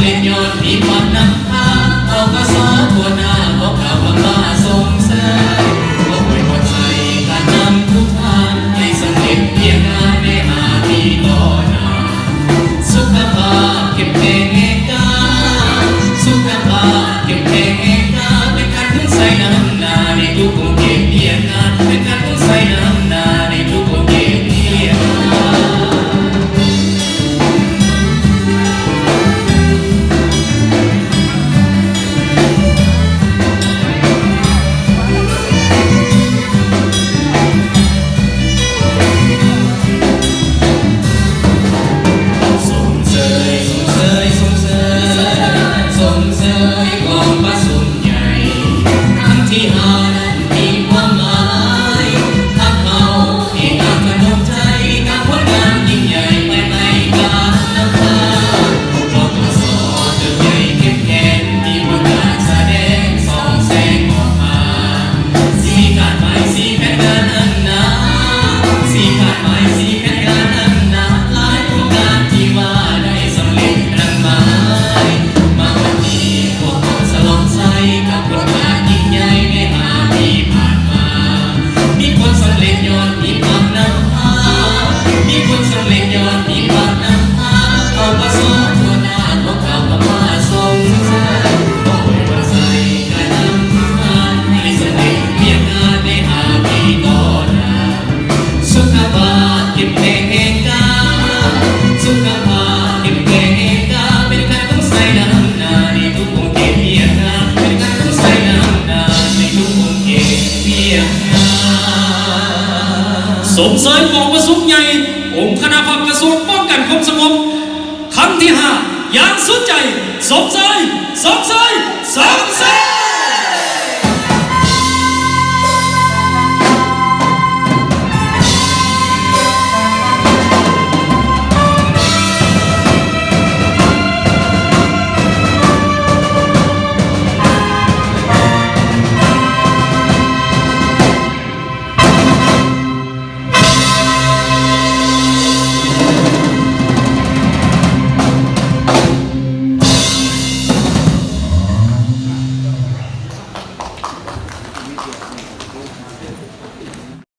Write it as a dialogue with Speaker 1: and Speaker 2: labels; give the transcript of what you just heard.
Speaker 1: เร็จยอดมีความนำพาเอากระสอบัวหน้าเอาข่าวมาส่งเสริมก็อวยพรใจการนำทุกทางให้สำเร็จเพียงงานใน5 ปีต่อหน้าสุขภาพเข้มแข็งแห่งกายสุขภาพเข้มแข็งแห่งกายเป็นการทุ่งใส่น้ำหน้าในทุกโรงเรียนเพียงงานเป็นการทุ่งใส่น้ำหน้าในทุกโรงเรียนเพียงงาน
Speaker 2: สมเสยกองประสุมใหญ่องค์คณะพักกระทรวงป้องกันความสงบครั้งที่ 5อย่างสุดใจสมเสย